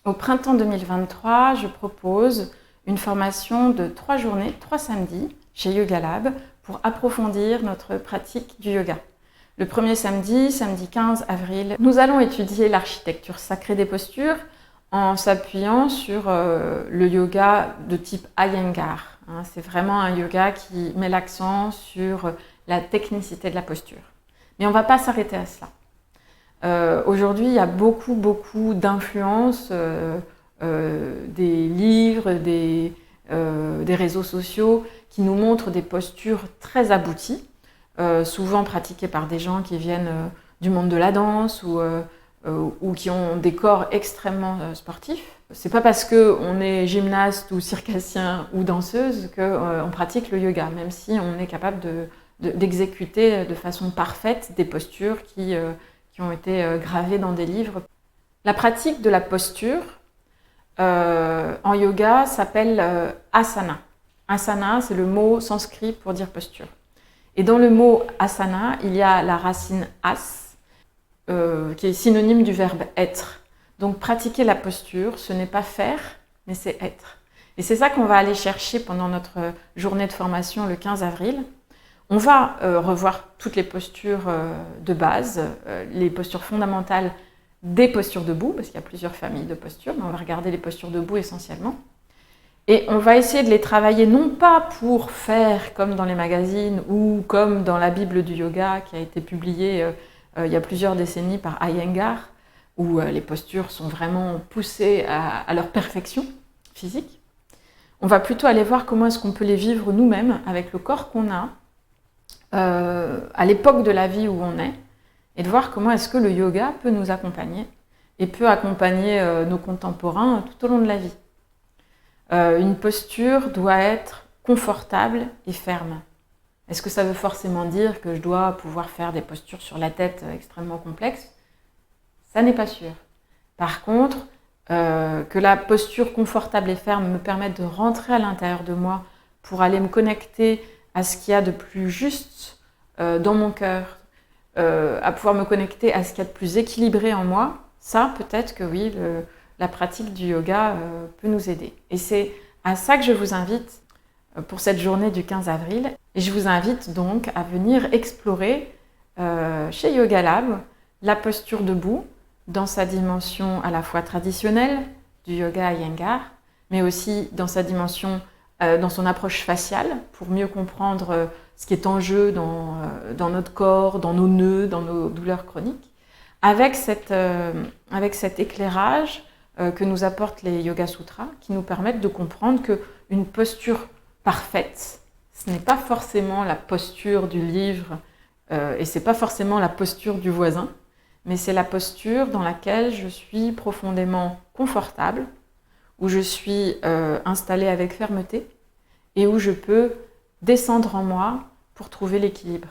Au printemps 2023, je propose une formation de 3 journées, 3 samedis chez Yoga Lab pour approfondir notre pratique du yoga. Le premier samedi, samedi 15 avril, nous allons étudier l'architecture sacrée des postures en s'appuyant sur le yoga de type Iyengar. C'est vraiment un yoga qui met l'accent sur la technicité de la posture. Mais on ne va pas s'arrêter à cela. Aujourd'hui, il y a beaucoup d'influences des livres, des réseaux sociaux qui nous montrent des postures très abouties, souvent pratiquées par des gens qui viennent du monde de la danse ou qui ont des corps extrêmement sportifs. C'est pas parce qu'on est gymnaste ou circassien ou danseuse qu'on pratique le yoga, même si on est capable d'exécuter de façon parfaite des postures qui ont été gravées dans des livres. La pratique de la posture en yoga s'appelle asana. Asana, c'est le mot sanskrit pour dire posture. Et dans le mot asana, il y a la racine as, qui est synonyme du verbe être. Donc pratiquer la posture, ce n'est pas faire, mais c'est être. Et c'est ça qu'on va aller chercher pendant notre journée de formation le 15 avril. On va revoir toutes les postures de base, les postures fondamentales des postures debout, parce qu'il y a plusieurs familles de postures, mais on va regarder les postures debout essentiellement. Et on va essayer de les travailler non pas pour faire comme dans les magazines ou comme dans la Bible du yoga qui a été publiée il y a plusieurs décennies par Iyengar, où les postures sont vraiment poussées à leur perfection physique. On va plutôt aller voir comment est-ce qu'on peut les vivre nous-mêmes avec le corps qu'on a, à l'époque de la vie où on est, et de voir comment est-ce que le yoga peut nous accompagner et peut accompagner nos contemporains tout au long de la vie. Une posture doit être confortable et ferme. Est-ce que ça veut forcément dire que je dois pouvoir faire des postures sur la tête extrêmement complexes? Ça n'est pas sûr. Par contre, que la posture confortable et ferme me permette de rentrer à l'intérieur de moi pour aller me connecter à ce qu'il y a de plus juste dans mon cœur, à pouvoir me connecter à ce qu'il y a de plus équilibré en moi, ça peut-être que oui, la pratique du yoga peut nous aider. Et c'est à ça que je vous invite pour cette journée du 15 avril. Et je vous invite donc à venir explorer chez Yoga Lab la posture debout dans sa dimension à la fois traditionnelle du yoga Iyengar, mais aussi dans sa dimension dans son approche faciale, pour mieux comprendre ce qui est en jeu dans notre corps, dans nos nœuds, dans nos douleurs chroniques, avec cet éclairage que nous apportent les Yoga Sutras, qui nous permettent de comprendre qu'une posture parfaite, ce n'est pas forcément la posture du livre, et ce n'est pas forcément la posture du voisin, mais c'est la posture dans laquelle je suis profondément confortable, où je suis installée avec fermeté et où je peux descendre en moi pour trouver l'équilibre.